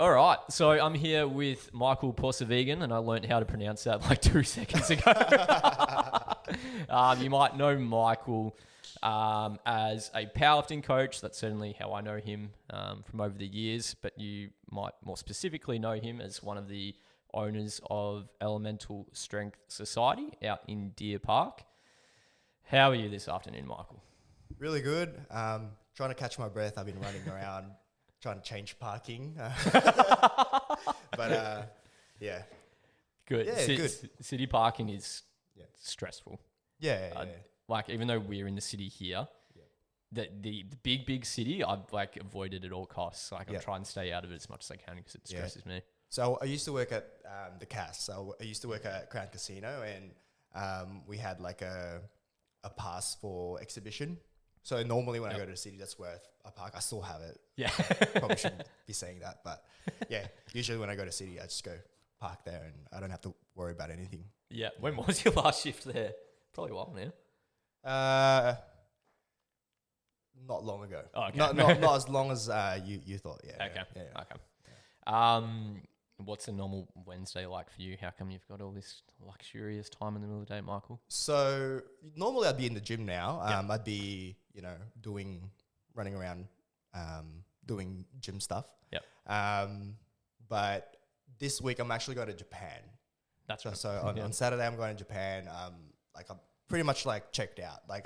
All right, so I'm here with Michael Porsovigan, and I learned how to pronounce that like 2 seconds ago. You might know Michael as a powerlifting coach. That's certainly how I know him from over the years, but you might more specifically know him as one of the owners of Elemental Strength Society out in Deer Park. How are you this afternoon, Michael? Really good. Trying to catch my breath. I've been running around trying to change parking. But yeah. Good. Yeah, good. City parking is stressful. Yeah. Like, even though we're in the city here, the big city, I've like avoided at all costs. Like, I'm trying to stay out of it as much as I can because it stresses me. So I used to work at the CAS. So I used to work at Crown Casino, and we had like a pass for exhibition. So normally when I go to the city, that's where I park. I still have it. Yeah. Probably shouldn't be saying that, but yeah. Usually when I go to city, I just go park there, and I don't have to worry about anything. Yeah. When was your last shift there? Probably a while now. Not long ago. Oh, okay. Not as long as you thought. Yeah. Okay. Yeah. Okay. What's a normal Wednesday like for you? How come you've got all this luxurious time in the middle of the day, Michael? So normally I'd be in the gym now. I'd be, running around, doing gym stuff. Yep. But this week I'm actually going to Japan. That's right. So on Saturday I'm going to Japan. I'm pretty much like checked out. Like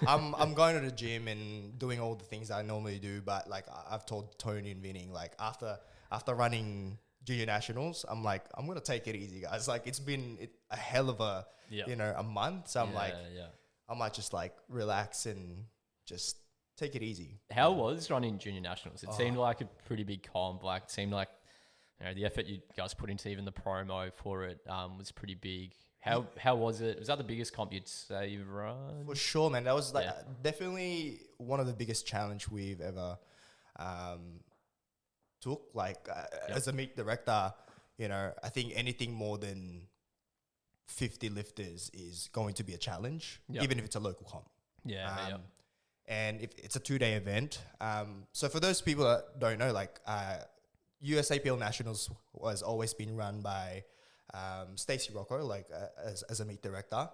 I'm going to the gym and doing all the things I normally do. But like I've told Tony and Vinny, like after running junior nationals, I'm like, I'm going to take it easy, guys. Like it's been a hell of a, a month. So I'm I might just like relax and just take it easy. How was running junior nationals? It seemed like a pretty big comp. Like it seemed like, the effort you guys put into even the promo for it was pretty big. How was it? Was that the biggest comp you'd say you've run? For sure, man. That was like definitely one of the biggest challenge we've ever took. Like as a meet director, I think anything more than 50 lifters is going to be a challenge, even if it's a local comp. And if it's a 2-day event. So for those people that don't know, like USAPL Nationals was always been run by Stacey Rocco, like as a meet director,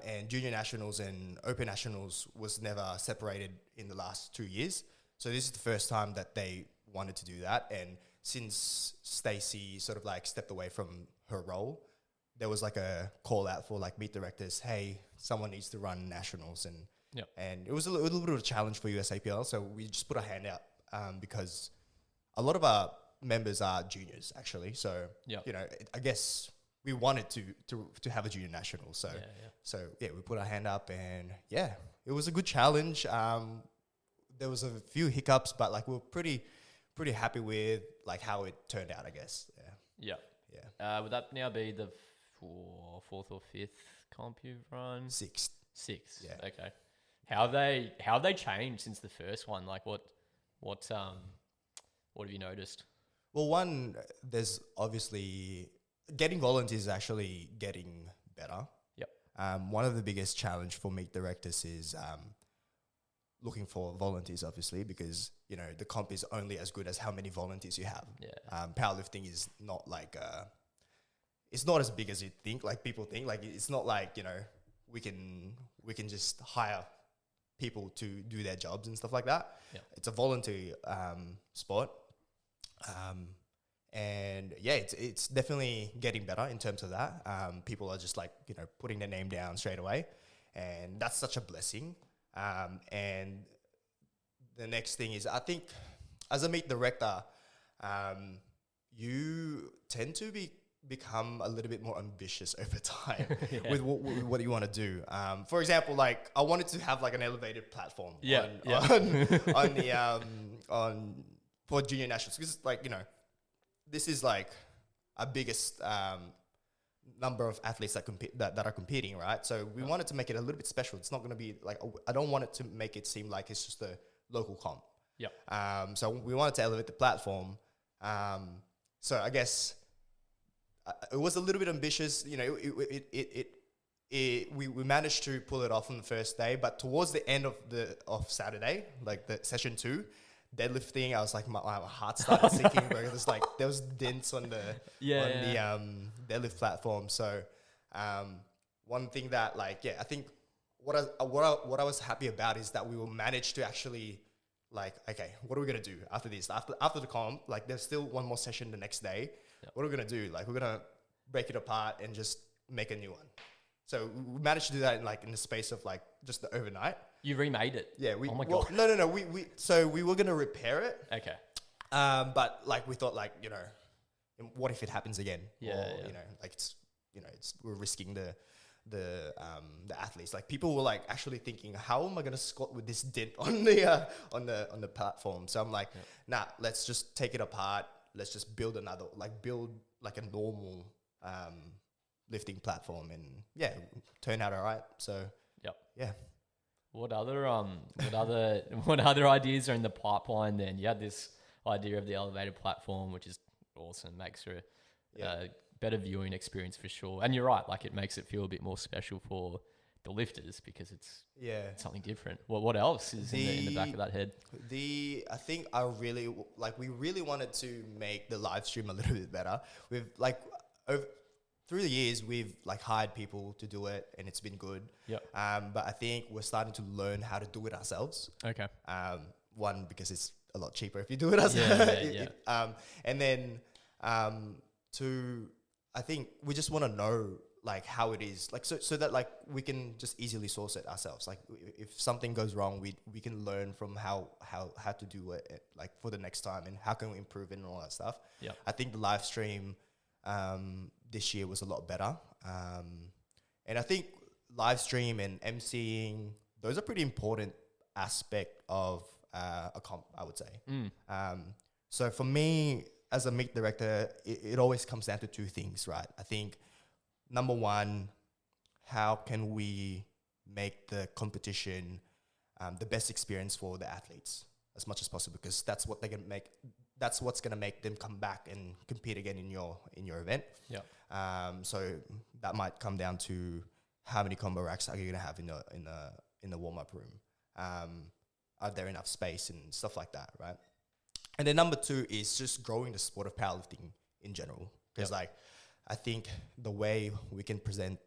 and Junior Nationals and Open Nationals was never separated in the last 2 years. So this is the first time that they wanted to do that. And since Stacey sort of like stepped away from her role, there was like a call out for like meet directors, hey, someone needs to run nationals. And it was a little bit of a challenge for USAPL. So we just put a hand out because a lot of our members are juniors actually. So, I guess we wanted to have a junior national. So, we put our hand up, and it was a good challenge. There was a few hiccups, but like we were pretty happy with like how it turned out, I guess. Would that now be the fourth or fifth comp you've run? Sixth. Yeah. Okay. How have they changed since the first one? Like what have you noticed? Well, one, there's obviously getting volunteers is actually getting better. One of the biggest challenge for meet directors is looking for volunteers, obviously, because the comp is only as good as how many volunteers you have. Powerlifting is not like it's not as big as you think. Like people think, like it's not like we can just hire people to do their jobs and stuff like that. It's a voluntary sport. And it's definitely getting better in terms of that. People are just like, putting their name down straight away, and that's such a blessing. And the next thing is, I think as a meet director, you tend to become a little bit more ambitious over time with what you want to do. For example, like I wanted to have like an elevated platform on for junior nationals, because like this is like our biggest number of athletes that are competing, right? So we wanted to make it a little bit special. It's not going to be like I don't want it to make it seem like it's just a local comp. So we wanted to elevate the platform. So I guess it was a little bit ambitious. We managed to pull it off on the first day, but towards the end of Saturday, like the session 2, deadlifting, I was like, my heart started sinking, bro. There was dents on the deadlift platform. So one thing that I think what I was happy about is that we will manage to actually okay, what are we gonna do after this? After the comp, there's still one more session the next day. Yep. What are we gonna do? We're gonna break it apart and just make a new one. So we managed to do that in the space of just the overnight. You remade it? Yeah. Oh my God. No. We were gonna repair it. Okay. But we thought what if it happens again? Yeah. Or, we're risking the athletes. People were actually thinking, how am I gonna squat with this dent on the platform? So I'm nah, let's just take it apart. Let's just build another, a normal lifting platform, and turn out all right. So yep. Yeah. What other ideas are in the pipeline then? You had this idea of the elevated platform, which is awesome, makes for a better viewing experience for sure. And you're right, it makes it feel a bit more special for the lifters because it's something different. What else is in the back of that head? I think we really wanted to make the live stream a little bit better. We've through the years, we've hired people to do it, and it's been good. Yep. But I think we're starting to learn how to do it ourselves. Okay. One, because it's a lot cheaper if you do it ourselves. Yeah. And then two, I think we just want to know how it is, so that we can just easily source it ourselves. If something goes wrong, we can learn from how to do it for the next time, and how can we improve it and all that stuff. Yeah. I think the live stream this year was a lot better. And I think live stream and emceeing, those are pretty important aspect of a comp, I would say. So for me, as a meet director, it always comes down to two things, right? I think number one, how can we make the competition the best experience for the athletes as much as possible? Because that's what they're gonna make. That's what's gonna make them come back and compete again in your event. Yeah. So that might come down to how many combo racks are you gonna have in the warm up room? Are there enough space and stuff like that, right? And then number two is just growing the sport of powerlifting in general. Because I think the way we can present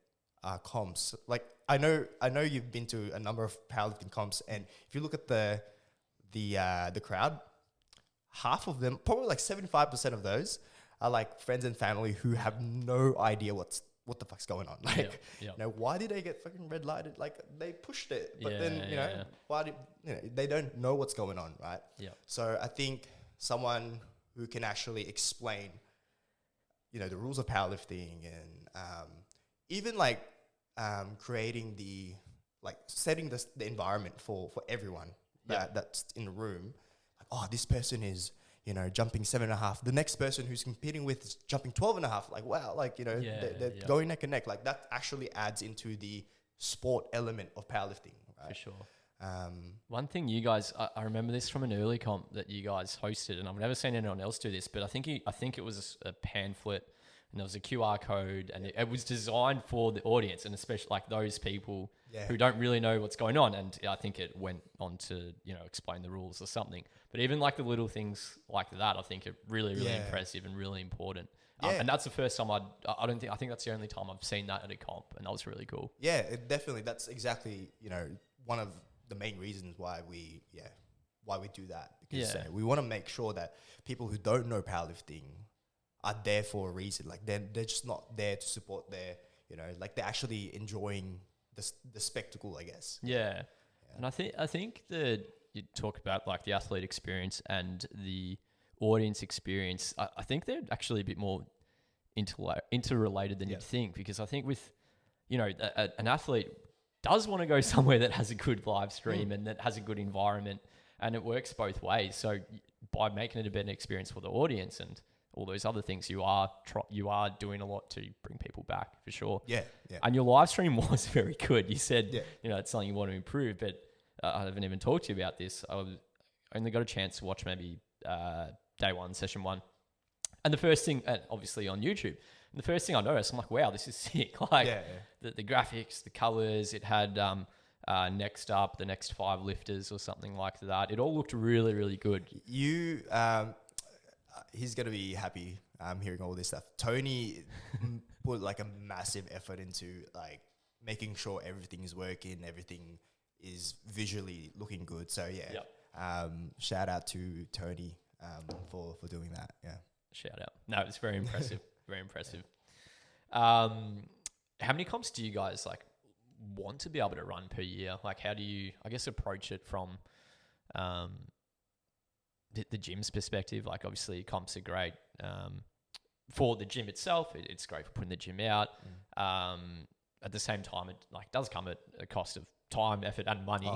our comps, I know you've been to a number of powerlifting comps, and if you look at the crowd, half of them, probably 75% of those, are friends and family who have no idea what the fuck's going on. Why did they get fucking red lighted? They pushed it, but why did they don't know what's going on, right? Yeah. So I think someone who can actually explain, the rules of powerlifting, and even creating setting the environment for everyone that's in the room. This person is jumping 7.5. The next person who's competing with is jumping 12.5. Wow, they're going neck and neck. That actually adds into the sport element of powerlifting, right? For sure. One thing you guys, I remember this from an early comp that you guys hosted, and I've never seen anyone else do this, but I think it was a pamphlet, and there was a QR code, and it was designed for the audience, and especially those people who don't really know what's going on. And I think it went on to, explain the rules or something. But even the little things like that, I think are really, really impressive and really important. And that's the first time I think that's the only time I've seen that at a comp, and that was really cool. Yeah, definitely. That's exactly, one of the main reasons why we do that. Because we want to make sure that people who don't know powerlifting are there for a reason. They're just not there to support their, they're actually enjoying the spectacle, I guess. Yeah. And I think that you talk about the athlete experience and the audience experience. I think they're actually a bit more interrelated than you'd think, because I think with, an athlete does want to go somewhere that has a good live stream and that has a good environment, and it works both ways. So by making it a better experience for the audience and all those other things, you are doing a lot to bring people back, for sure. Yeah. And your live stream was very good. You said, it's something you want to improve, but I haven't even talked to you about this. I only got a chance to watch maybe day one, session one. And the first thing, and obviously on YouTube, and the first thing I noticed, I'm wow, this is sick. The graphics, the colors, it had next up, the next 5 lifters or something like that. It all looked really, really good. He's going to be happy hearing all this stuff. Tony put like a massive effort into like making sure everything is working, everything is visually looking good. So yeah, shout out to Tony for doing that. Yeah, shout out. No, it's very impressive. Very impressive. How many comps do you guys like want to be able to run per year? Like, how do you, I guess, approach it from the gym's perspective? Like, obviously, comps are great for the gym itself. It's great for putting the gym out. At the same time, it like does come at a cost of time, effort, and money.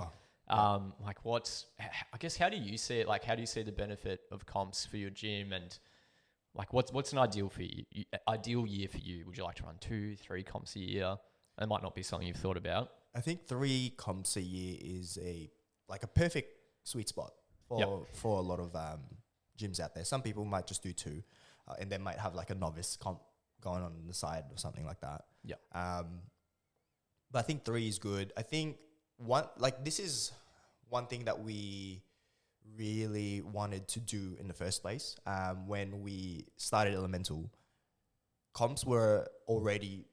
Like, I guess, how do you see it? Like, how do you see the benefit of comps for your gym, and like, what's an ideal year for you? Would you like to run 2, 3 comps a year? It might not be something you've thought about. I think 3 comps a year is a perfect sweet spot for a lot of gyms out there. Some people might just do 2, and they might have like a novice comp going on the side or something like that. Yeah. But I think 3 is good. I think this is one thing that we really wanted to do in the first place. When we started Elemental, comps were already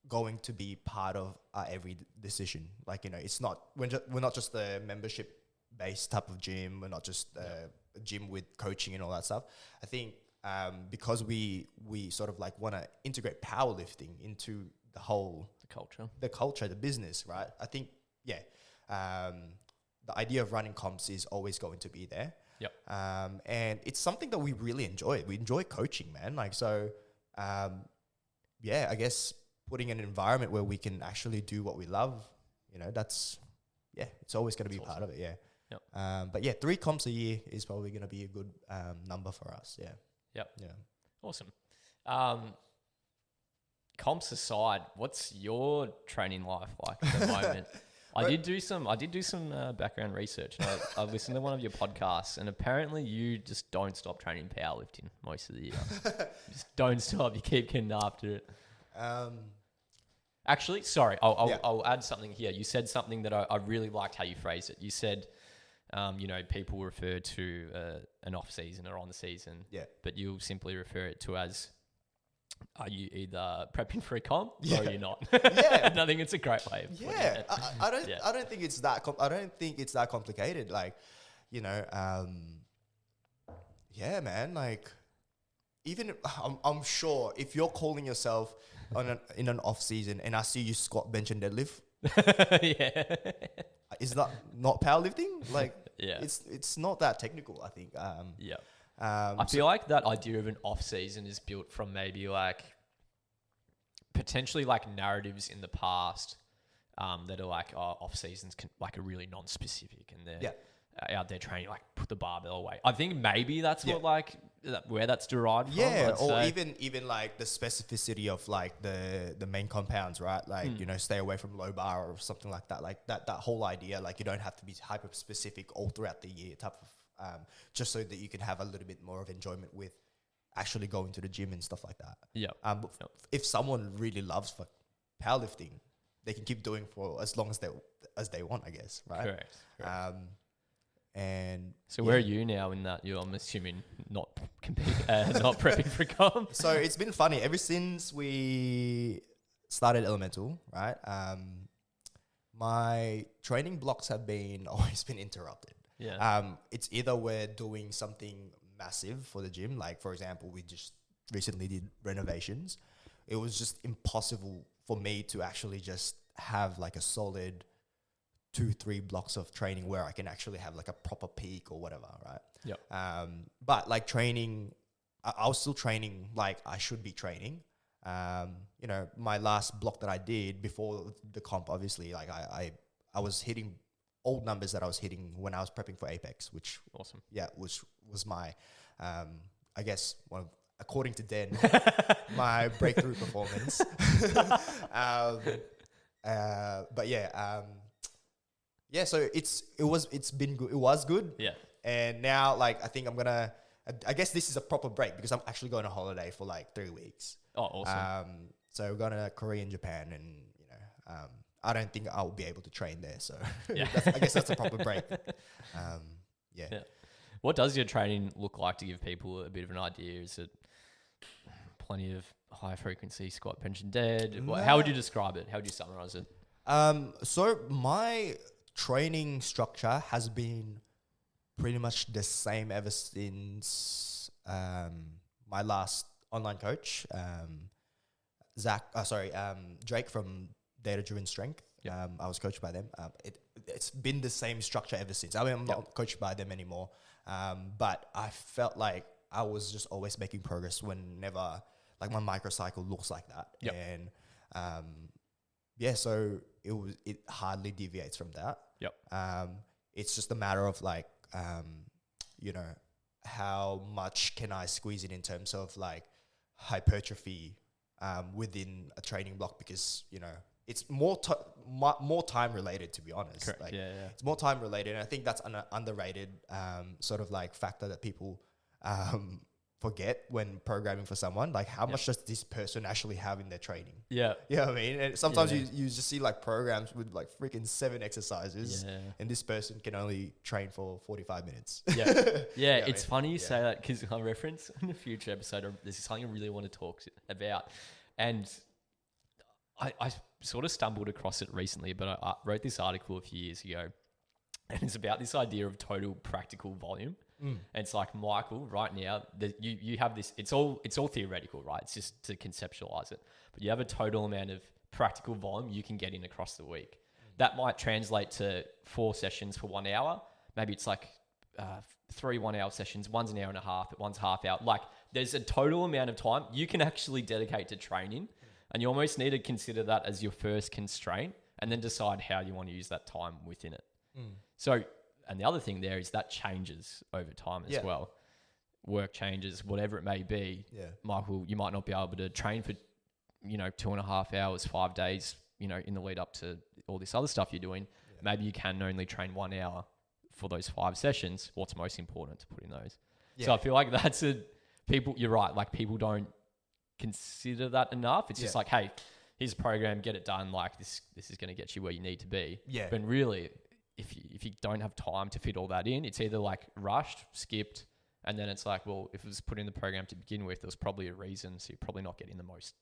going to be part of our every decision. Like, it's not, we're not just a membership based type of gym. We're not just a gym with coaching and all that stuff. I think because we sort of like want to integrate powerlifting into the culture, the business, right? I think, the idea of running comps is always going to be there. Yep. And it's something that we really enjoy. We enjoy coaching, man. Like, so, I guess putting an environment where we can actually do what we love, it's always going to be part of it. Yeah. Yep. But yeah, 3 comps a year is probably going to be a good number for us. Yeah. Yep. Yeah. Awesome. Comps aside, what's your training life like at the moment? I did do some background research. And I listened to one of your podcasts, and apparently you just don't stop training powerlifting most of the year. Just don't stop. You keep getting after it. Actually, sorry, I'll add something here. You said something that I really liked how you phrased it. You said, people refer to an off season or on the season, but you'll simply refer it to as, are you either prepping for a comp or you're not? Yeah. And I think it's a great way of putting it. I don't think it's that I don't think it's that complicated. Like, man, like, even I'm sure if you're calling yourself in an off season and I see you squat, bench and deadlift, is that not powerlifting? Like, it's not that technical, I think. I feel like that idea of an off season is built from maybe like potentially like narratives in the past that are like, off seasons are really non-specific, and they're out there training, like, put the barbell away. I think maybe that's what where that's derived from. Or even like the specificity of like the main compounds, right? Like, stay away from low bar or something like that. Like that whole idea, like, you don't have to be hyper specific all throughout the year type of, just so that you can have a little bit more of enjoyment with actually going to the gym and stuff like that. Yeah. If someone really loves powerlifting, they can keep doing for as long as they want, I guess, right? Correct. And so where are you now in that? I'm assuming not prepping for comp. So it's been funny ever since we started Elemental, right? My training blocks have always been interrupted. Yeah. It's either we're doing something massive for the gym, like, for example, we just recently did renovations. It was just impossible for me to actually just have like a solid 2-3 blocks of training where I can actually have like a proper peak or whatever, right? Yeah. But like training, I was still training like I should be training. My last block that I did before the comp, obviously, like I was hitting old numbers that I was hitting when I was prepping for Apex, which awesome. Yeah, which was my, I guess, according to Den, my breakthrough performance. But yeah, so it's been good. It was good. Yeah. And now, like, I think I guess this is a proper break because I'm actually going on holiday for like 3 weeks. Oh, awesome. So we're going to Korea and Japan, and I don't think I'll be able to train there. So Yeah. I guess that's a proper break. Yeah. What does your training look like to give people a bit of an idea? Is it plenty of high frequency squat, bench and dead? How would you describe it? How would you summarize it? So my training structure has been pretty much the same ever since my last online coach, Drake from Data Driven Strength. Yep. I was coached by them. It's been the same structure ever since. I mean, I'm not coached by them anymore, but I felt like I was just always making progress whenever like my microcycle looks like that. Yep. And so it hardly deviates from that. Yep. It's just a matter of like, how much can I squeeze in terms of like hypertrophy within a training block, because it's more time related, to be honest. Correct. Like, Yeah. it's more time related, and I think that's an underrated sort of like factor that people forget when programming for someone. Like, how much does this person actually have in their training? Yeah, you know what I mean. And sometimes you just see like programs with like freaking 7 exercises, and this person can only train for 45 minutes. Yeah. It's funny you say that, because I'll reference in a future episode. This is something I really want to talk about, and I sort of stumbled across it recently, but I wrote this article a few years ago, and it's about this idea of total practical volume. And it's like, Michael, right now, you have this, it's all theoretical, right? It's just to conceptualize it. But you have a total amount of practical volume you can get in across the week. That might translate to 4 sessions for 1 hour. Maybe it's like 3 1-hour sessions. One's an hour and a half, but one's half hour. Like, there's a total amount of time you can actually dedicate to training. And you almost need to consider that as your first constraint, and then decide how you want to use that time within it. So, and the other thing there is that changes over time as well. Work changes, whatever it may be. Yeah. Michael, you might not be able to train for, 2.5 hours, 5 days, in the lead up to all this other stuff you're doing. Yeah. Maybe you can only train 1 hour for those 5 sessions. What's most important to put in those? Yeah. So I feel like you're right. Like, people don't consider that enough. It's just like, hey, here's a program, get it done. Like, this is going to get you where you need to be. Yeah. But really, if you don't have time to fit all that in, it's either like rushed, skipped, and then it's like, well, if it was put in the program to begin with, there's probably a reason, so you're probably not getting the most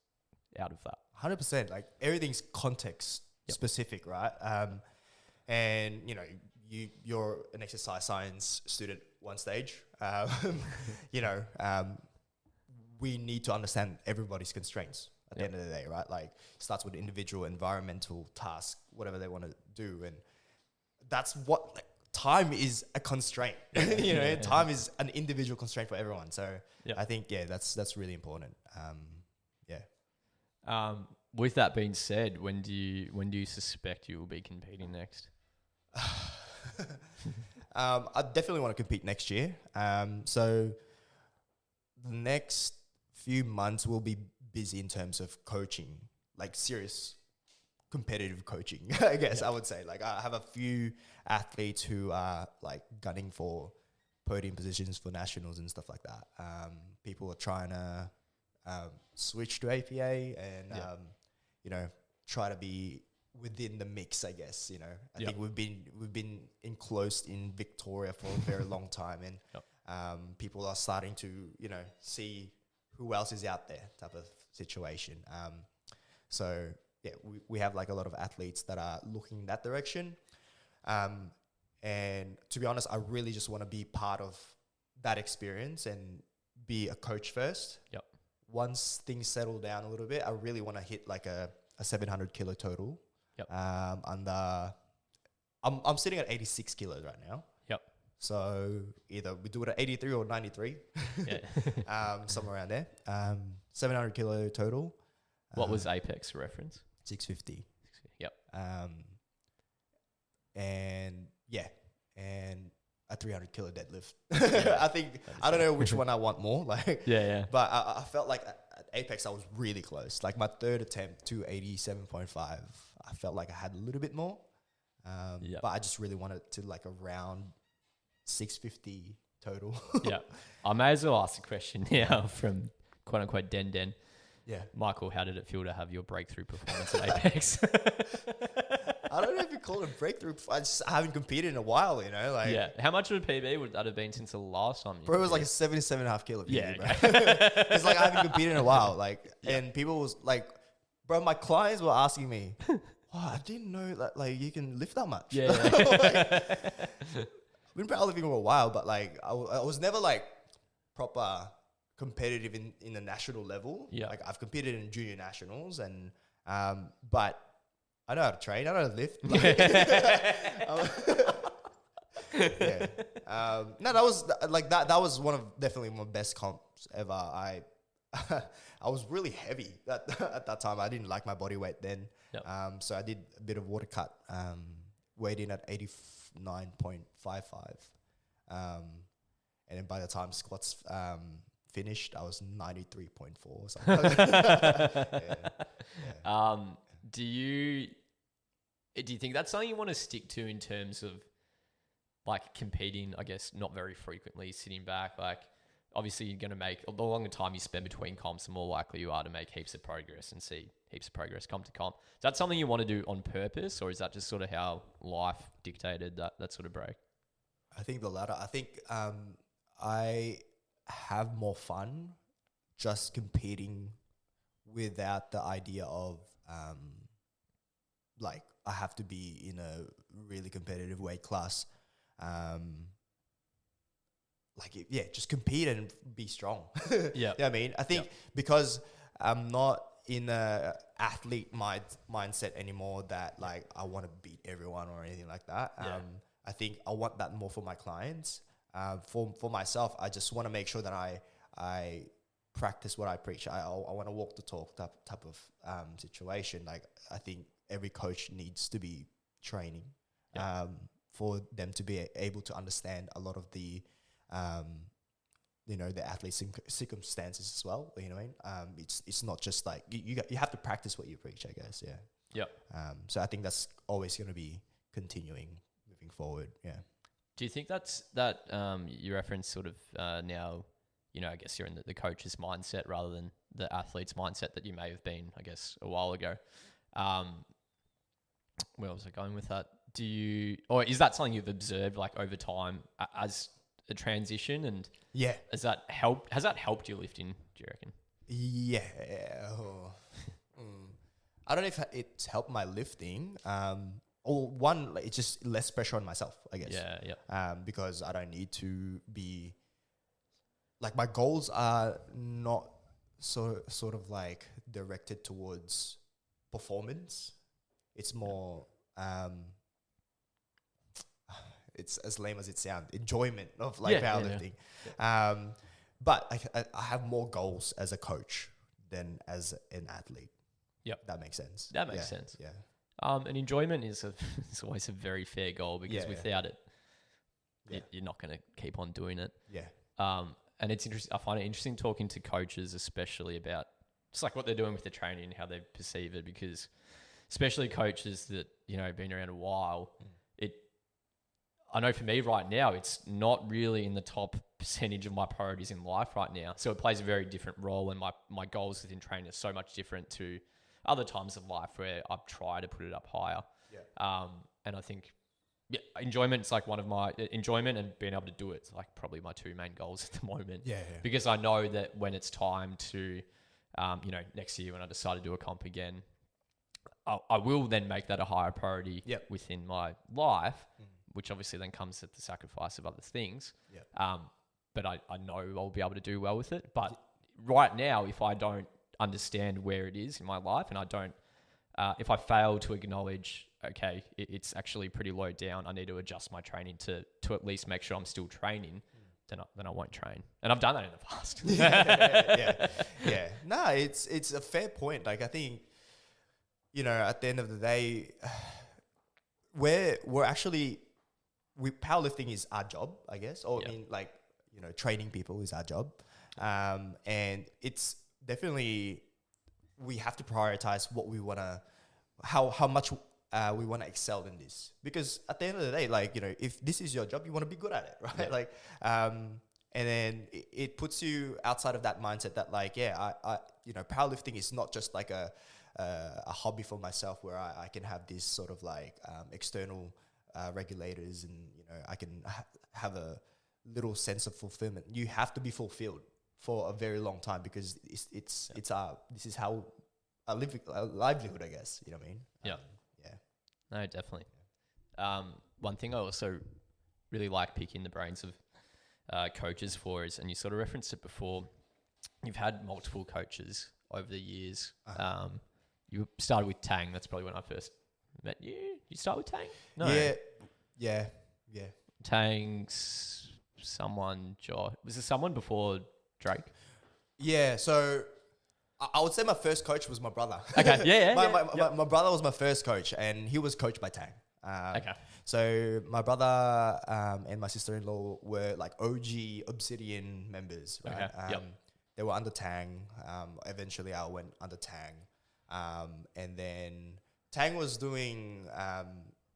out of that. 100%. Like, everything's context specific, right? And you're an exercise science student one stage. We need to understand everybody's constraints at the end of the day, right? Like, it starts with individual, environmental, task, whatever they want to do. And that's what, like, time is a constraint. Time is an individual constraint for everyone. So I think, that's really important. With that being said, when do you suspect you will be competing next? I definitely want to compete next year. So the next few months will be busy in terms of coaching, like serious competitive coaching, I guess I would say. Like, I have a few athletes who are like gunning for podium positions for nationals and stuff like that. People are trying to switch to APA and try to be within the mix, I guess. I think we've been enclosed in Victoria for a very long time, and people are starting to see who else is out there, type of situation. So we have like a lot of athletes that are looking in that direction. And to be honest, I really just want to be part of that experience and be a coach first. Yep. Once things settle down a little bit, I really want to hit like a 700 kilo total. Yep. I'm sitting at 86 kilos right now. Yep. So either we do it at 83 or 93. Somewhere around there. 700 kilo total. What was Apex reference? 650. Yep. And a 300 kilo deadlift. I don't know which one I want more. Like, but I felt like at Apex I was really close. Like, my third attempt to 87.5, I felt like I had a little bit more. But I just really wanted to like around 650 total. I may as well ask a question now from quote unquote Den. Michael, how did it feel to have your breakthrough performance at Apex? I don't know if you call it a breakthrough. I haven't competed in a while, you know. Like, how much of a PB would that have been since the last time? Bro, it was like a 77.5 kilo PB, bro. It's like I haven't competed in a while. Like, and people was like, bro, my clients were asking me, wow, I didn't know that like you can lift that much. I've been powerlifting for a while, but like I was never like proper competitive in the national level. Like I've competed in junior nationals and but I know how to train. I know how to lift. No, that was like that was one of definitely my best comps ever. I was really heavy at that time. I didn't like my body weight then. So I did a bit of water cut, weighed in at 89.55. And then by the time squats finished, I was 93.4 or something. Do you think that's something you want to stick to in terms of like competing, I guess, not very frequently, sitting back? Like, obviously you're going to make, the longer time you spend between comps, the more likely you are to make heaps of progress and see heaps of progress comp to comp. Is that something you want to do on purpose, or is that just sort of how life dictated that sort of break? I think the latter. I think I have more fun just competing without the idea of like I have to be in a really competitive weight class. Just compete and be strong. Yeah, I mean, I think because I'm not in a athlete mindset anymore that like I want to beat everyone or anything like that. I think I want that more for my clients. For myself, I just want to make sure that I practice what I preach. I want to walk the talk type of situation. Like I think every coach needs to be training for them to be able to understand a lot of the the athlete's circumstances as well. You know what I mean? It's not just like you have to practice what you preach, I guess. So I think that's always going to be continuing moving forward. Do you think that you reference sort of now, I guess you're in the coach's mindset rather than the athlete's mindset that you may have been, I guess, a while ago. Where was I going with that? Or is that something you've observed like over time as a transition? And has that helped you lifting, do you reckon? I don't know if it's helped my lifting. Or one, like, it's just less pressure on myself, I guess. Because I don't need to be like, my goals are not sort of like directed towards performance. It's more it's as lame as it sounds, enjoyment of like powerlifting. But I have more goals as a coach than as an athlete. That makes sense. That makes sense. And enjoyment is it's always a very fair goal, because without it, you're not going to keep on doing it. And it's interesting. I find it interesting talking to coaches, especially about just like what they're doing with the training and how they perceive it, because especially coaches that, been around a while, I know for me right now, it's not really in the top percentage of my priorities in life right now. So it plays a very different role, and my goals within training are so much different to other times of life where I've tried to put it up higher. And I think enjoyment's like one of my enjoyment, and being able to do it's like probably my two main goals at the moment. Because I know that when it's time to, next year when I decide to do a comp again, I will then make that a higher priority within my life, which obviously then comes at the sacrifice of other things. But I know I'll be able to do well with it. But right now, if I don't understand where it is in my life, and I don't, if I fail to acknowledge, okay, it's actually pretty low down, I need to adjust my training to at least make sure I'm still training, then I won't train. And I've done that in the past. No, it's a fair point. Like, I think, at the end of the day, powerlifting is our job, I guess. Or I mean, like, training people is our job. And it's definitely, we have to prioritize what we want to, how much we want to excel in this. Because at the end of the day, like, if this is your job, you want to be good at it, right? Like, And then it puts you outside of that mindset that like, yeah, I you know, powerlifting is not just like a hobby for myself where I can have this sort of like external regulators, and you know, I can have a little sense of fulfillment. You have to be fulfilled for a very long time, because this is how a livelihood, I guess. You know what I mean? Yeah. Yeah. No, definitely. One thing I also really like picking the brains of coaches for is, and you sort of referenced it before, you've had multiple coaches over the years. You started with Tang. That's probably when I first met you. You start with Tang? No. Yeah. Tang's someone, was there someone before Drake? Yeah, so I would say my first coach was my brother. Okay, yeah. My brother was my first coach, and he was coached by Tang. Okay. So my brother and my sister-in-law were like OG Obsidian members, right? Okay. They were under Tang. Eventually, I went under Tang. And then Tang was doing,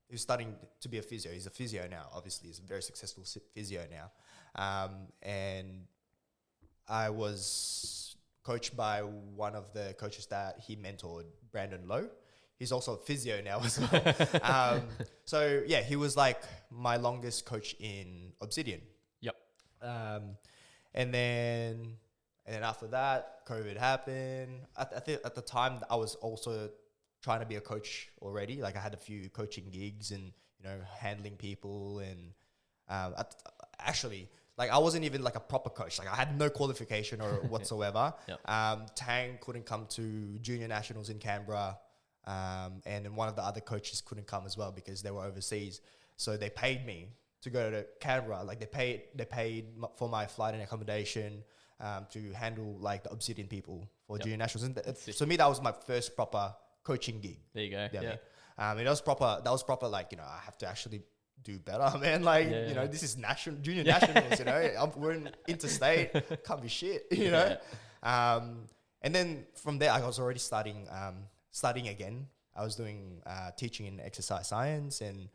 he was starting to be a physio. He's a physio now, obviously. He's a very successful physio now. And I was coached by one of the coaches that he mentored, Brandon Lowe. He's also a physio now as well. So yeah, he was like my longest coach in Obsidian. Yep. And then after that, COVID happened. I think at the time I was also trying to be a coach already. Like I had a few coaching gigs and, you know, handling people. And actually, like I wasn't even like a proper coach. Like I had no qualification or whatsoever. Yep. Tang couldn't come to junior nationals in Canberra. And then one of the other coaches couldn't come as well because they were overseas. So they paid me to go to Canberra. Like they paid for my flight and accommodation to handle like the Obsidian people for junior nationals. And so me, that was my first proper coaching gig. There you go. Yeah. And that was proper. Like, you know, I have to actually do better, man. Like, you know, this is junior nationals. You know, we're in interstate. Can't be shit. You know. And then from there, I was already studying again. I was doing teaching in exercise science, and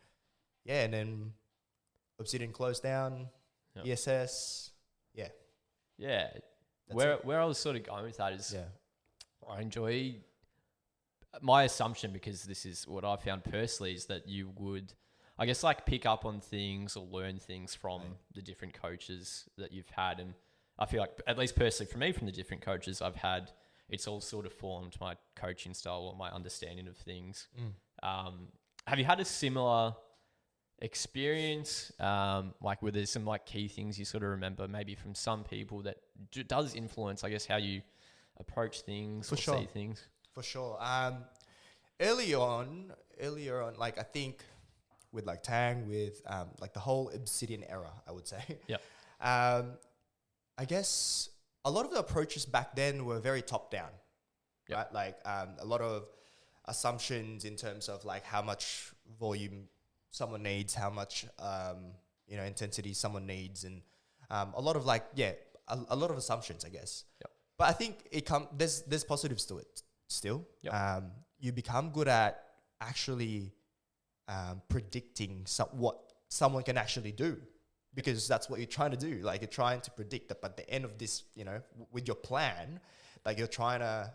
then Obsidian closed down. ESS. Yeah. Where I was sort of going with that is, I enjoy, my assumption, because this is what I found personally, is that you would, I guess, like pick up on things or learn things from the different coaches that you've had. And I feel like, at least personally for me, from the different coaches I've had, it's all sort of formed my coaching style or my understanding of things. Have you had a similar experience? Like, were there some like key things you sort of remember maybe from some people that does influence, I guess, how you approach things see things? For sure. Earlier on, like I think with like Tang, with like the whole Obsidian era, I would say. I guess a lot of the approaches back then were very top down, right? Like a lot of assumptions in terms of like how much volume someone needs, how much intensity someone needs, and a lot of like a lot of assumptions, I guess. But I think there's positives to it still. You become good at actually predicting what someone can actually do, because that's what you're trying to do. Like, you're trying to predict that, but at the end of this, you know, with your plan, like you're trying to,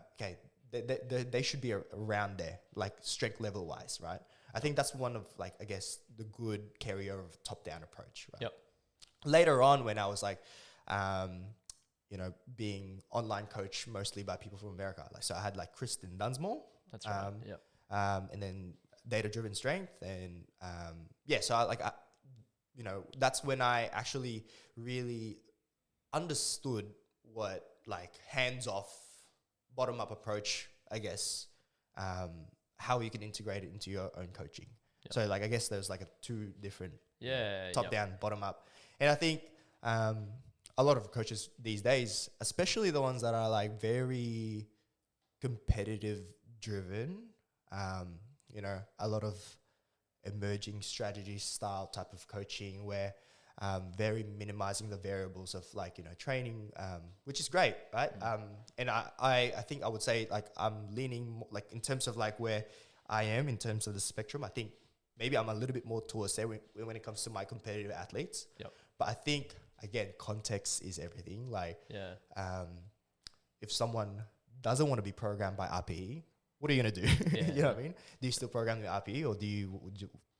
they should be around there, like strength level wise, right? I think that's one of, like, I guess, the good carrier of top-down approach, right? Later on, when I was like, being online coached mostly by people from America, like, so I had like Kristen Dunsmore. That's right. And then data-driven strength, and that's when I actually really understood what like hands-off, bottom-up approach, I guess, how you can integrate it into your own coaching. So like, I guess there's like two different top-down, bottom-up. And I think a lot of coaches these days, especially the ones that are like very competitive driven, a lot of emerging strategy style type of coaching where very minimizing the variables of like, training, which is great, right? And I think I would say like I'm leaning like in terms of like where I am in terms of the spectrum. I think maybe I'm a little bit more towards there when it comes to my competitive athletes. But I think again, context is everything. Like, Yeah. If someone doesn't want to be programmed by RPE, what are you gonna do? Yeah. You know what I mean? Do you still program the RPE, or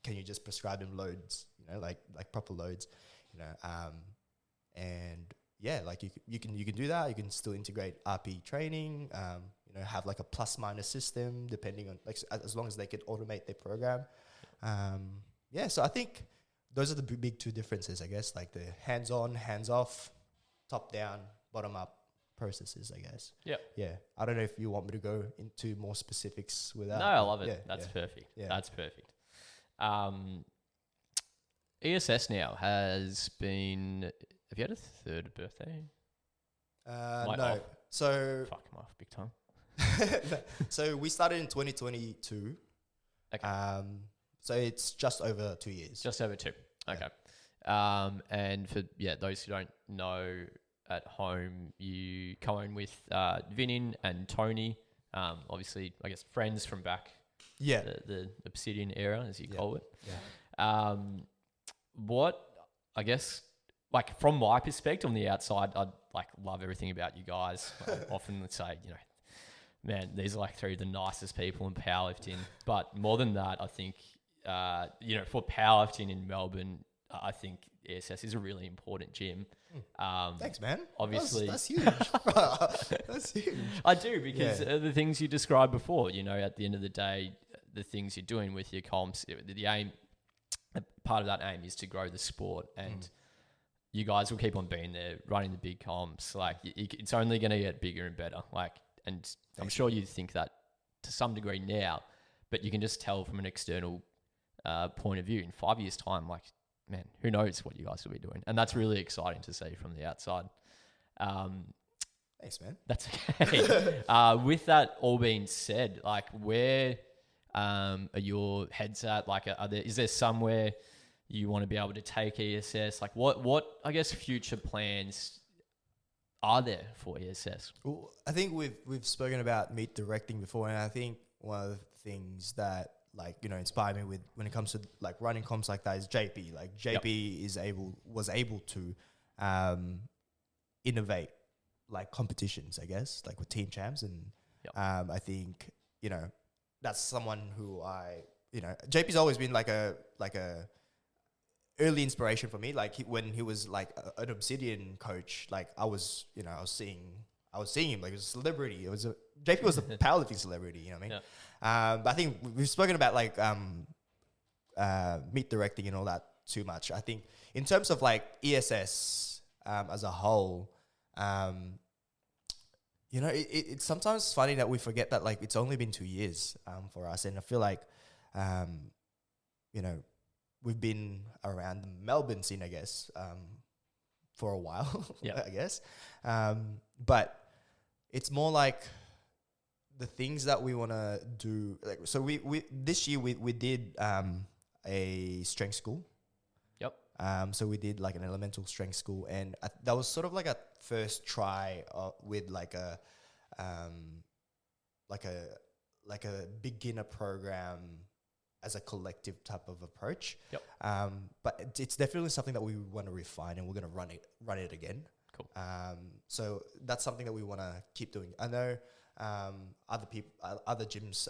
can you just prescribe them loads? You know, like proper loads. You know, and yeah, like you can do that. You can still integrate RPE training. You know, have like a plus minus system depending on, like, as long as they can automate their program. Yeah, so I think those are the big two differences, I guess, like the hands on, hands off, top down, bottom up processes, I guess. Yep. Yeah. I don't know if you want me to go into more specifics with that. No, I love it. Yeah, That's perfect. Yeah. That's perfect. ESS now has been. Have you had a third birthday? No. Off? So Fuck, I'm off big time. so we started in 2022. Okay. So it's just over 2 years. Just over 2. Okay. And for those who don't know at home, you co-own with Vinin and Tony. Obviously, I guess friends from back. Yeah. The Obsidian era, as you call it. Yeah. What, I guess, like from my perspective on the outside, I like love everything about you guys. I often would say, you know, man, these are like 3 of the nicest people in powerlifting. But more than that, I think, you know, for powerlifting in Melbourne, I think ESS is a really important gym. Thanks, man. Obviously, that's huge. That's huge. I do, because the things you described before, you know, at the end of the day, the things you're doing with your comps, the aim, part of that aim is to grow the sport, and you guys will keep on being there, running the big comps. Like, it's only going to get bigger and better. Like, and I'm sure you think that to some degree now, but you can just tell from an external point of view in 5 years' time, like, man, who knows what you guys will be doing. And that's really exciting to see from the outside. Thanks, man. That's okay. With that all being said, like, where are your heads at? Like, is there somewhere you want to be able to take ESS? Like, what I guess future plans are there for ESS? Well, I think we've spoken about meet directing before, and I think one of the things that, like, you know, inspire me with when it comes to like running comps like that is JP. Like, JP was able to innovate like competitions, I guess, like with team champs, and I think, you know, that's someone who JP's always been like a early inspiration for me. Like, when he was like an Obsidian coach, like I was seeing him like, he was a celebrity. JP was a powerlifting celebrity, you know what I mean? But I think we've spoken about like meet directing and all that too much. I think in terms of like ESS as a whole, you know, it's sometimes funny that we forget that like it's only been 2 years for us, and I feel like you know, we've been around the Melbourne scene, I guess, for a while, I guess. But it's more like the things that we want to do. Like, so we this year we did a strength school. Yep. So we did like an elemental strength school, and that was sort of like a first try with like a beginner program as a collective type of approach. Yep. But it's definitely something that we want to refine, and we're going to run it again. Cool. So that's something that we want to keep doing. I know other gyms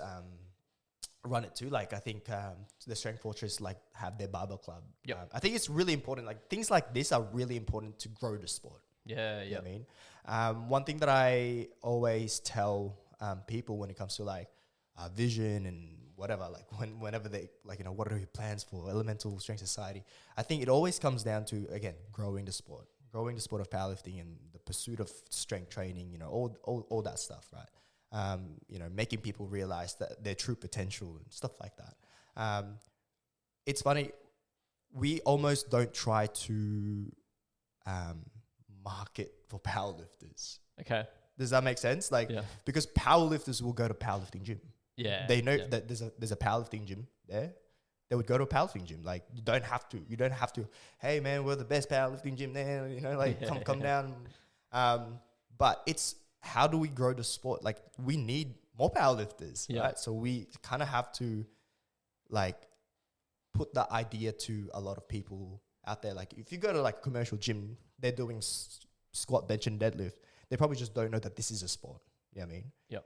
run it too. Like, I think the Strength Fortress like have their barbell club. Yep. I think it's really important. Like, things like this are really important to grow the sport. Yeah. You know what I mean? One thing that I always tell people when it comes to like vision and whatever, like whenever they like, you know, what are your plans for Elemental Strength Society? I think it always comes down to, again, growing the sport of powerlifting and the pursuit of strength training, you know, all that stuff, right? You know, making people realize that their true potential and stuff like that. It's funny, we almost don't try to market for powerlifters. Okay. Does that make sense? Like, because powerlifters will go to powerlifting gym. Yeah. They know that there's a powerlifting gym there. They would go to a powerlifting gym. Like, you don't have to, hey man, we're the best powerlifting gym there, you know, like come down. But it's, how do we grow the sport? Like, we need more powerlifters, right? So we kind of have to like put that idea to a lot of people out there. Like, if you go to like a commercial gym they're doing squat, bench, and deadlift, they probably just don't know that this is a sport. You know what I mean? Yep.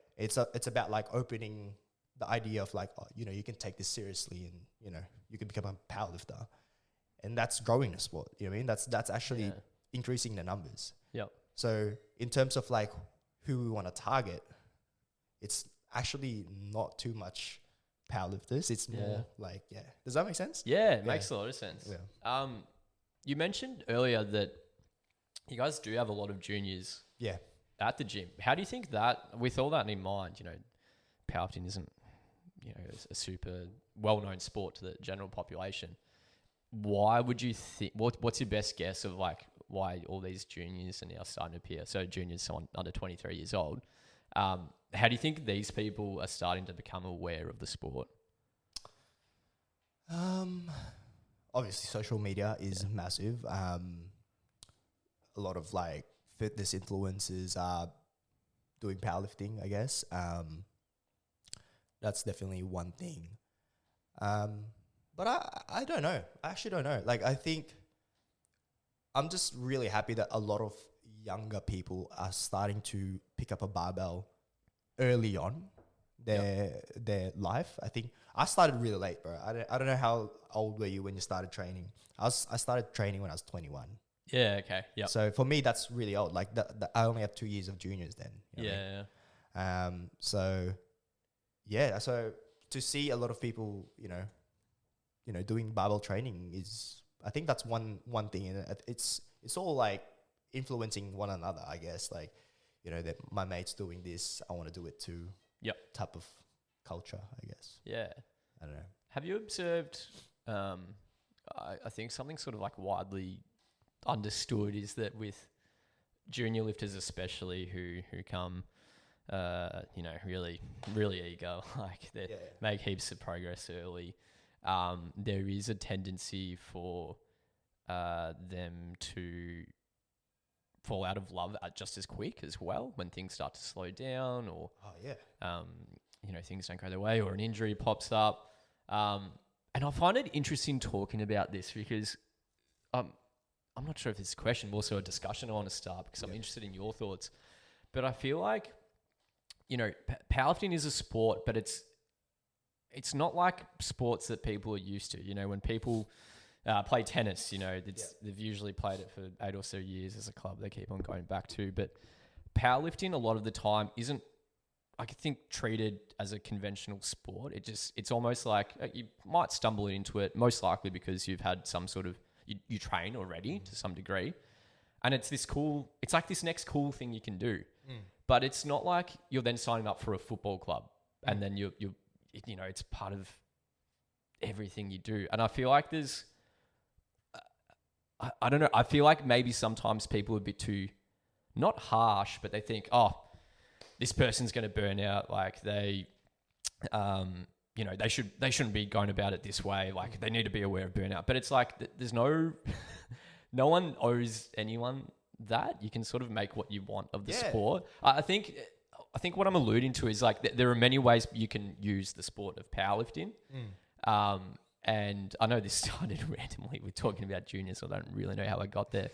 It's about like opening the idea of like, you can take this seriously and, you can become a powerlifter. And that's growing the sport. You know what I mean? That's actually increasing the numbers. Yep. So in terms of like who we want to target, it's actually not too much powerlifters. It's more like, Does that make sense? Yeah, it makes a lot of sense. Yeah. You mentioned earlier that you guys do have a lot of juniors at the gym. How do you think that, with all that in mind, powerlifting isn't, a super well-known sport to the general population. Why would you think, what's your best guess of like why all these juniors are now starting to appear? So juniors, someone under 23 years old. How do you think these people are starting to become aware of the sport? Obviously social media is massive. A lot of like fitness influencers are doing powerlifting, I guess. That's definitely one thing. But I don't know. I actually don't know. Like, I think I'm just really happy that a lot of younger people are starting to pick up a barbell early on their life. I think I started really late, bro. I don't know how old were you when you started training. I started training when I was 21. Yeah, okay. Yeah. So for me, that's really old. Like, I only have 2 years of juniors then. You know what I mean? So to see a lot of people, doing barbell training is, I think that's one thing, and it's all like influencing one another, I guess. Like, that my mate's doing this, I want to do it too. Yep. Type of culture, I guess. Yeah. I don't know. Have you observed? I think something sort of like widely understood is that with junior lifters, especially who come, really, really eager, like they make heaps of progress early. There is a tendency for them to fall out of love just as quick as well when things start to slow down, or things don't go their way, or an injury pops up. And I find it interesting talking about this because I'm not sure if it's a question, also a discussion I want to start, because I'm interested in your thoughts. But I feel like, powerlifting is a sport, but it's not like sports that people are used to. When people play tennis, they've usually played it for 8 or so years as a club they keep on going back to. But powerlifting a lot of the time isn't, I think, treated as a conventional sport. It's almost like you might stumble into it, most likely because you've had some sort of, you train already to some degree. And it's like this next cool thing you can do. But it's not like you're then signing up for a football club and then you're it's part of everything you do. And I feel like there's, I don't know, I feel like maybe sometimes people are a bit too, not harsh, but they think, this person's going to burn out. Like they shouldn't be going about it this way. Like they need to be aware of burnout. But it's like there's no one owes anyone that. You can sort of make what you want of the sport. I think what I'm alluding to is like there are many ways you can use the sport of powerlifting. And I know this started randomly with talking about juniors, so I don't really know how I got there.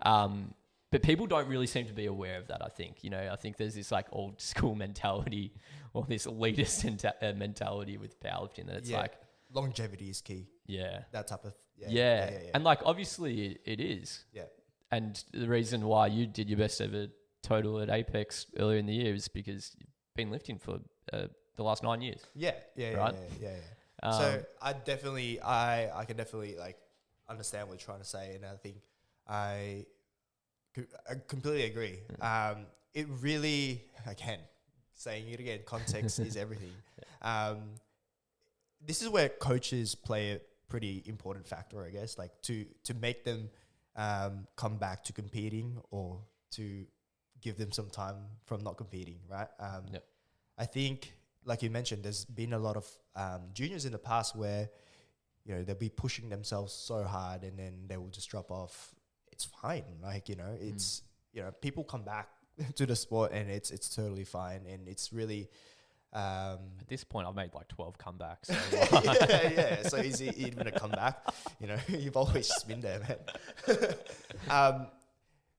But people don't really seem to be aware of that, I think. I think there's this like old school mentality or this elitist mentality with powerlifting that it's like... longevity is key. Yeah. That type of... Yeah. And like, obviously it is. Yeah. And the reason why you did your best ever total at Apex earlier in the year is because you've been lifting for the last 9 years. Yeah. So I can definitely like understand what you're trying to say, and I think I completely agree. It really, again, saying it again, context is everything. This is where coaches play a pretty important factor, I guess, like to make them come back to competing, or to give them some time from not competing, right? I think, like you mentioned, there's been a lot of juniors in the past where, they'll be pushing themselves so hard and then they will just drop off. It's fine. Like, it's, people come back to the sport and it's totally fine. And it's really... at this point, I've made like 12 comebacks. So. So easy even a comeback. You've always just been there, man.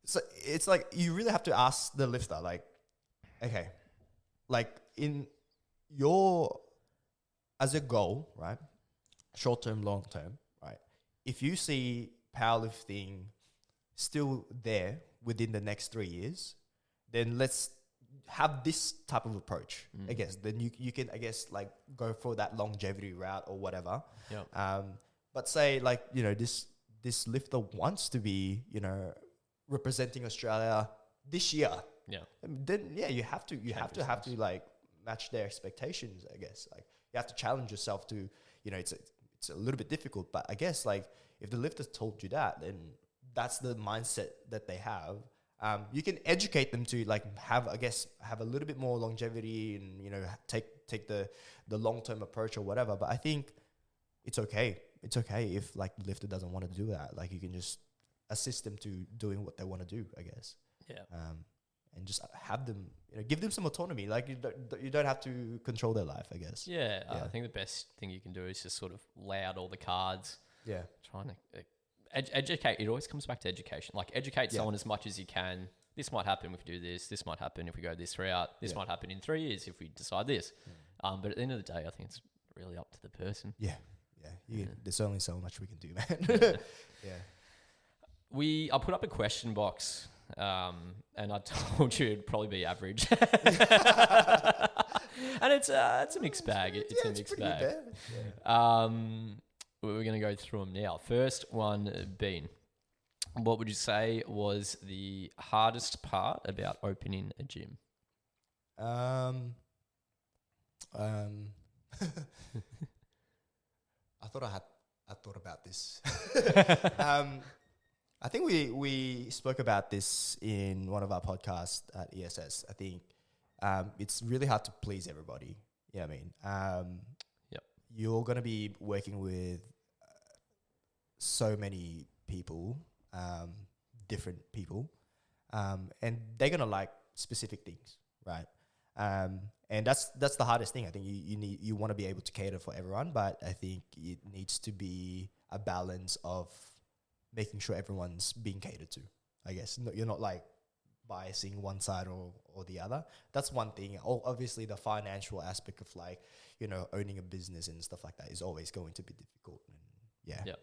So it's like you really have to ask the lifter, like, okay, like in your as a goal, right? Short term, long term, right? If you see powerlifting still there within the next 3 years, then let's have this type of approach. I guess then you can, I guess, like go for that longevity route or whatever. Yeah. But say like, you know, this lifter wants to be, you know, representing Australia this year. Yeah. Then you have to like match their expectations, I guess. Like you have to challenge yourself to, you know, it's a little bit difficult, but I guess like if the lifter told you that, then that's the mindset that they have. You can educate them to like have a little bit more longevity and, you know, take the long-term approach or whatever. But I think it's okay. It's okay if like the lifter doesn't want to do that. Like you can just assist them to doing what they want to do, I guess. Yeah. And just have them, you know, give them some autonomy. Like you don't have to control their life, I guess. Yeah. I think the best thing you can do is just sort of lay out all the cards. Yeah. Trying to educate. It always comes back to education. Like educate someone as much as you can. This might happen if we do this. This might happen if we go this route. This might happen in 3 years if we decide this. But at the end of the day, I think it's really up to the person. Yeah. There's only so much we can do, man. I put up a question box, and I told you it'd probably be average. And it's a mixed bag. It's a mixed bag. We're going to go through them now. First one being, what would you say was the hardest part about opening a gym? I thought about this. I think we spoke about this in one of our podcasts at ESS. I think it's really hard to please everybody. Yeah, I mean, you're going to be working with so many people, different people, and they're going to like specific things, right? And that's the hardest thing. I think you want to be able to cater for everyone, but I think it needs to be a balance of making sure everyone's being catered to. I guess you're not like biasing one side or the other. That's one thing. Obviously, the financial aspect of like, you know, owning a business and stuff like that is always going to be difficult. And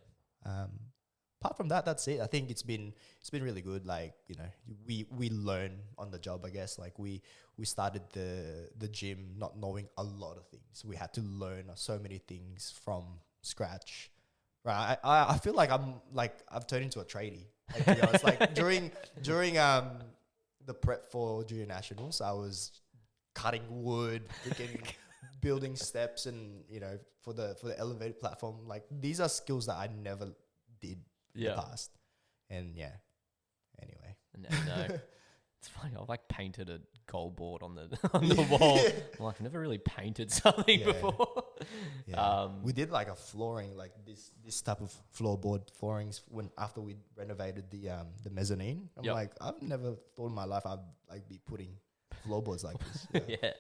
apart from that, that's it. I think it's been really good. Like, you know, we learn on the job, I guess. Like we started the gym not knowing a lot of things. We had to learn so many things from scratch. Right. I feel like I've turned into a tradie. Like, you know, it's like during the prep for junior nationals, I was cutting wood, freaking building steps, and, you know, for the elevated platform. Like these are skills that I never did in the past. And anyway. No. It's funny. I've like painted a goal board on the wall. I'm like, I've never really painted something before. We did like a flooring, like this type of floorboard floorings after we renovated the mezzanine. I'm like, I've never thought in my life I'd like be putting floorboards like this. Yeah.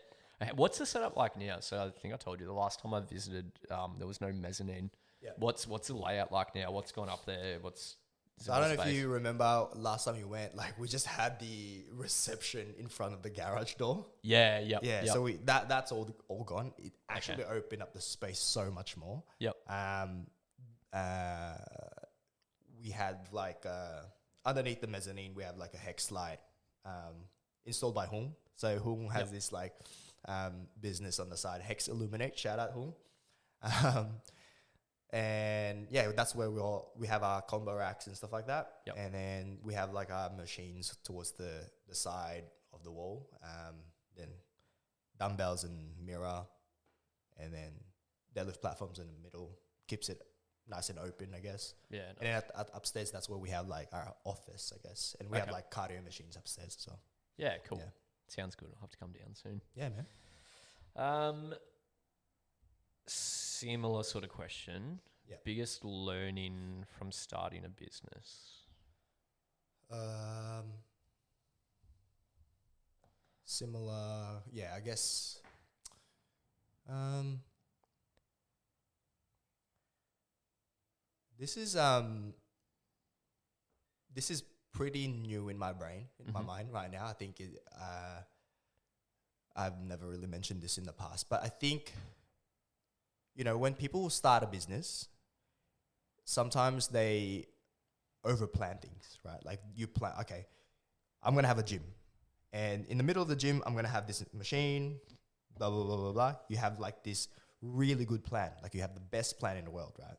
What's the setup like now? So I think I told you the last time I visited, there was no mezzanine. Yeah. What's the layout like now? What's gone up there? So I don't know if you remember last time you went, like we just had the reception in front of the garage door. Yeah. So that's all gone. It actually opened up the space so much more. Yep. We had like underneath the mezzanine, we have like a hex light installed by Hung. So Hung has this like business on the side, Hex Illuminate. Shout out Hung. And that's where we have our combo racks and stuff like that. Yep. And then we have like our machines towards the side of the wall. Then dumbbells and mirror, and then deadlift platforms in the middle. Keeps it nice and open, I guess. Yeah. Nice. And then at upstairs, that's where we have like our office, I guess. And we have like cardio machines upstairs as well. Yeah, cool. Yeah. Sounds good. I'll have to come down soon. Yeah, man. Similar sort of question. Yeah. Biggest learning from starting a business? Similar. Yeah, I guess. This is pretty new in my brain, in my mind right now. I think I've never really mentioned this in the past, but I think, when people start a business, sometimes they overplan things, right? Like you plan, okay, I'm going to have a gym, and in the middle of the gym, I'm going to have this machine, blah, blah, blah, blah, blah. You have like this really good plan. Like you have the best plan in the world, right?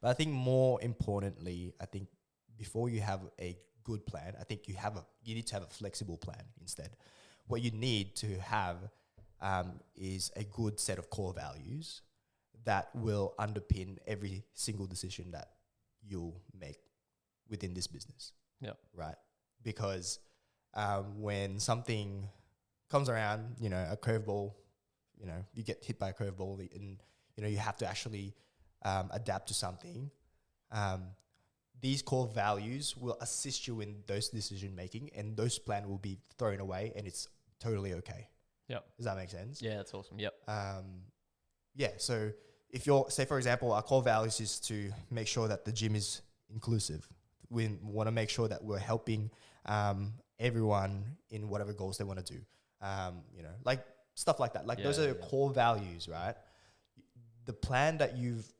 But I think more importantly, I think before you have a good plan, I think you need to have a flexible plan instead. What you need to have is a good set of core values that will underpin every single decision that you'll make within this business. Yeah. Right? Because when something comes around, a curveball, you get hit by a curveball and, you have to actually adapt to something. These core values will assist you in those decision making, and those plan will be thrown away, and it's totally okay. Yep. Does that make sense? Yeah, that's awesome. Yep. So if say for example, our core values is to make sure that the gym is inclusive. We want to make sure that we're helping everyone in whatever goals they want to do. Like stuff like that. Like those are core values, right? The plan that you've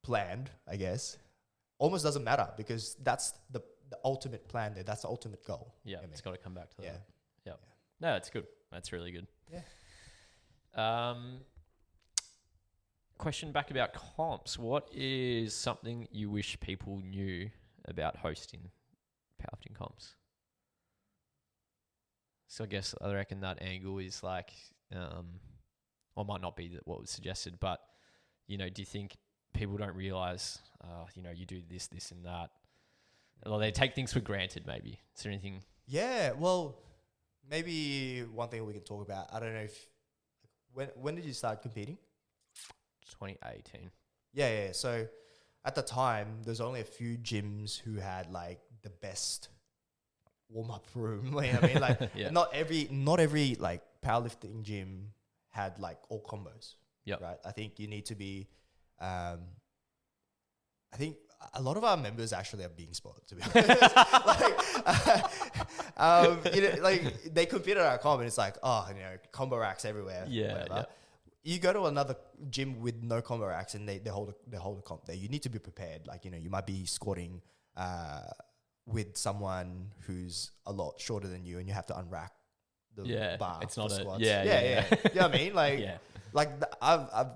planned, I guess, almost doesn't matter because that's the ultimate plan there. That's the ultimate goal. Yeah, it's got to come back to that. Yeah. Yeah. No, that's good. That's really good. Yeah. Question back about comps. What is something you wish people knew about hosting powerlifting comps? So I guess I reckon that angle is like, or might not be what was suggested, but, do you think people don't realize, you do this, this and that? Or they take things for granted maybe. Is there anything? Yeah, well, maybe one thing we can talk about, I don't know if, when did you start competing? 2018. Yeah. So at the time, there's only a few gyms who had like the best warm-up room. You know what I mean? Like not every like powerlifting gym had like all combos. Yeah. Right. I think you need to be, I think a lot of our members actually are being spoiled, to be honest. Like they compete at our comp and it's like, combo racks everywhere. Yeah. Whatever. Yeah. You go to another gym with no combo racks and they hold a comp there. You need to be prepared. Like, you might be squatting with someone who's a lot shorter than you and you have to unrack the bar. It's not squats. Yeah. You know what I mean? Like, I've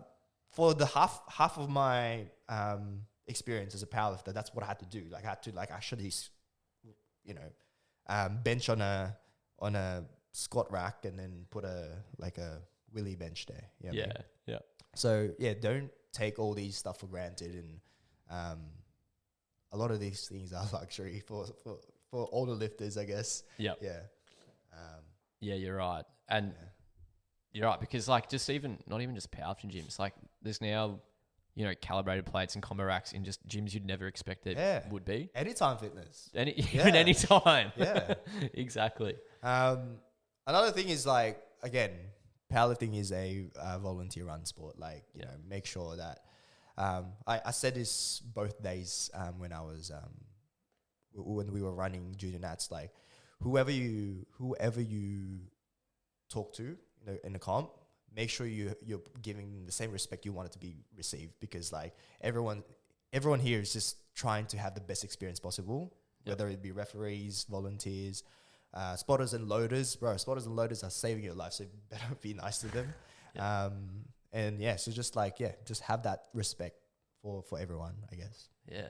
for the half of my experience as a powerlifter, that's what I had to do. Like I had to actually, bench on a squat rack and then put a Willy bench there. You know what I mean? Yeah. So don't take all these stuff for granted, and a lot of these things are luxury for older lifters, I guess. Yeah. Yeah. Yeah, you're right, and you're right because not even just powerlifting gyms. Like there's now, calibrated plates and combo racks in just gyms you'd never expect there would be. Anytime fitness. Even anytime. Yeah. Exactly. Another thing is again, powerlifting is a volunteer run sport. Make sure that I said this both days when I was when we were running junior nats. Like whoever you talk to in the comp, make sure you're giving them the same respect you want it to be received, because everyone here is just trying to have the best experience possible, whether it be referees, volunteers, spotters and loaders. Bro, spotters and loaders are saving your life, so you better be nice to them. So just have that respect for everyone, I guess. Yeah.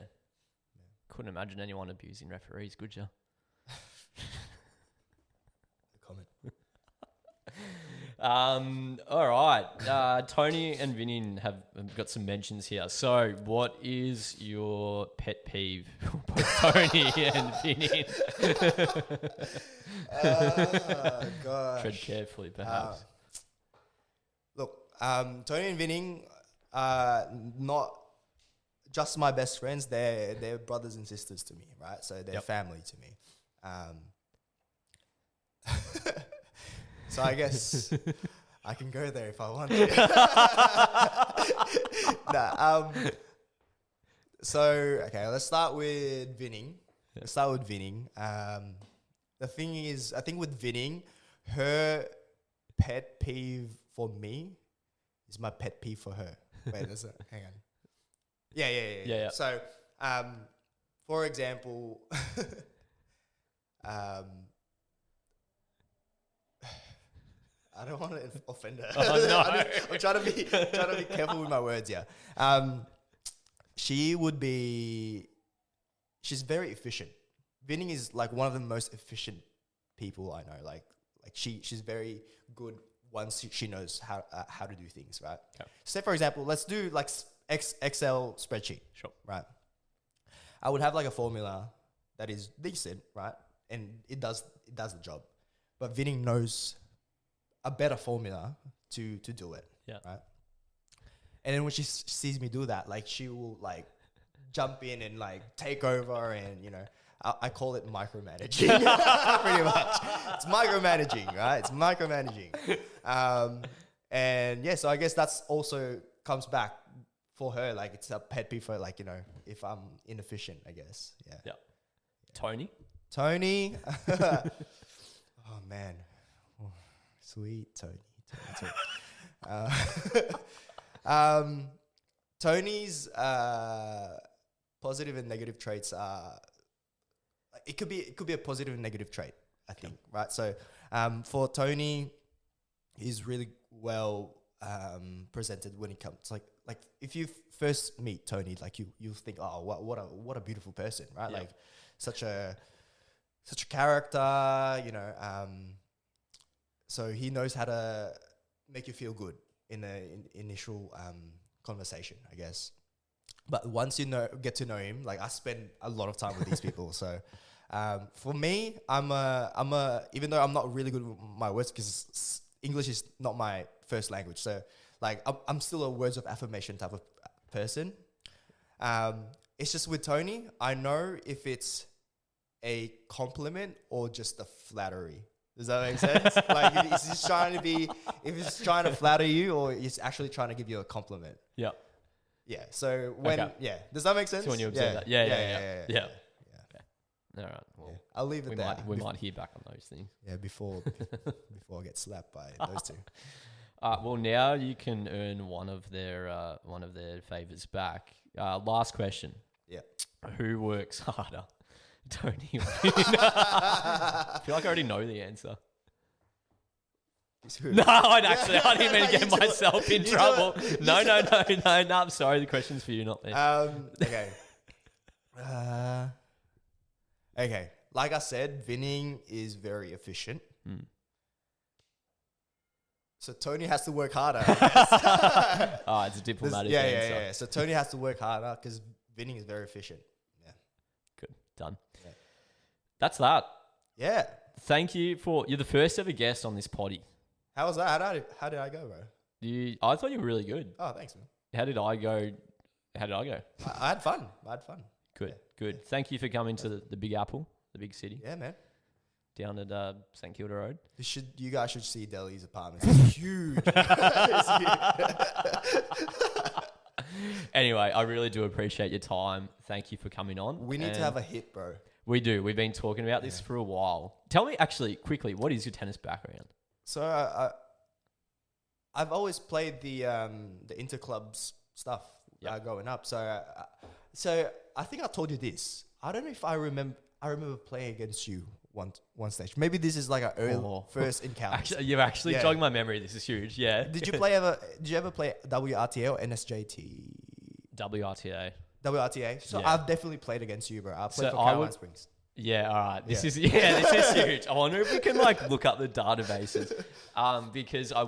Couldn't imagine anyone abusing referees, could you? Comment. All right. Tony and Vinny have got some mentions here. So what is your pet peeve? Both Tony and Vinny. Gosh. Tread carefully, perhaps. Look, Tony and Vinny are not just my best friends. They're brothers and sisters to me, right? So they're family to me. So I guess I can go there if I want to. So, okay, let's start with Vinny. Let's start with Vinning. The thing is, I think with Vinning, her pet peeve for me is my pet peeve for her. Wait, hang on. Yeah. So, for example, I don't want to offend her. Oh, no. I'm trying to be careful with my words here. She's very efficient. Vinning is like one of the most efficient people I know. Like she's very good once she knows how to do things, right? Okay. Say for example, let's do like Excel spreadsheet. Sure. Right. I would have like a formula that is decent, right? And it does the job. But Vinning knows a better formula to do it. Yeah. Right. And then when she sees me do that, like she will like jump in and like take over, and I call it micromanaging. Pretty much. It's micromanaging, right? It's micromanaging. And yeah, so I guess that's also comes back for her. Like it's a pet peeve for like, if I'm inefficient, I guess. Yeah. Tony. Oh man. Oh, sweet Tony. Tony's positive and negative traits are. It could be a positive and negative trait, I think, right? So, for Tony, he's really well presented when it comes like if you first meet Tony, like you'll think, oh, what a beautiful person, right? Yeah. Like such a character, so he knows how to make you feel good in the initial conversation, I guess. But once you get to know him, like I spend a lot of time with these people, so. For me, I'm a even though I'm not really good with my words because English is not my first language, so like I'm still a words of affirmation type of person. It's just with Tony, I know if it's a compliment or just a flattery. Does that make sense? Like if he's trying to flatter you, or he's actually trying to give you a compliment. Yeah. Yeah. So does that make sense? So when you observe that, yeah. All right. Well, I'll leave it there. We might hear back on those things. Yeah, before I get slapped by those two. Well, now you can earn one of their favors back. Last question. Yeah. Who works harder, Tony or Vin? I feel like I already know the answer. No, I didn't mean to get myself in trouble. No. I'm sorry. The question's for you, not me. Okay. Okay, like I said, Vinning is very efficient. So Tony has to work harder, I guess. It's a diplomatic answer. Yeah. So Tony has to work harder because Vinning is very efficient. Yeah. Good. Done. Yeah. That's that. Yeah. Thank you you're the first ever guest on this potty. How was that? How did I go, bro? I thought you were really good. Oh, thanks, man. How did I go? I had fun. Good, yeah. Good. Thank you for coming to the Big Apple, the big city. Yeah, man. Down at St Kilda Road. You guys should see Delhi's apartments. It's huge. It's huge. Anyway, I really do appreciate your time. Thank you for coming on. We need to have a hit, bro. We do. We've been talking about this for a while. Tell me, actually, quickly, what is your tennis background? So I've always played the interclubs stuff growing up. So I think I told you this. I don't know if I remember playing against you one stage. Maybe this is like our first encounter. You've actually jogged my memory. This is huge. Yeah. Did you ever play WRTA or NSJT? WRTA. So I've definitely played against you, bro. I played for Caroline Springs. Yeah, all right. This is huge. I wonder if we can look up the databases. Because I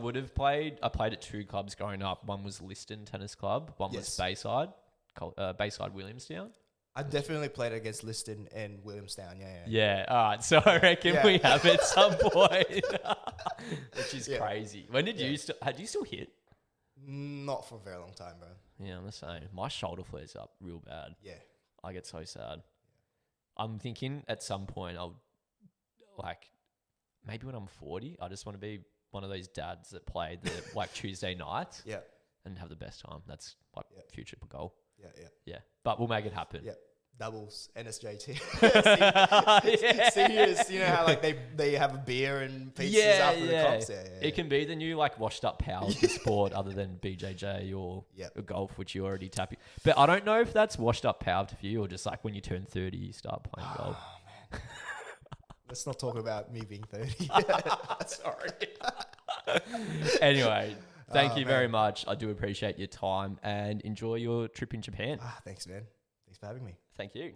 played at two clubs growing up. One was Liston Tennis Club. One was Bayside Williamstown. I definitely played against Liston and Williamstown. Yeah. All right. So I reckon we have at some point, which is crazy. When did you had you still hit? Not for a very long time, bro. Yeah, I'm the same. My shoulder flares up real bad. Yeah. I get so sad. I'm thinking at some point I'll maybe when I'm 40, I just want to be one of those dads that play the Tuesday nights. Yeah. And have the best time. That's my future goal. Yeah. But we'll make it happen. Yeah. doubles, NSJT. Yeah. Serious, you know how like they have a beer and pizzas after the comps? Yeah. It can be the new like washed up power of the sport other than BJJ or golf, which you already tapping. But I don't know if that's washed up power for you or just like when you turn 30, you start playing golf. Man. Let's not talk about me being 30. Sorry. Anyway, thank you very much. I do appreciate your time and enjoy your trip in Japan. Thanks, man. Thanks for having me. Thank you.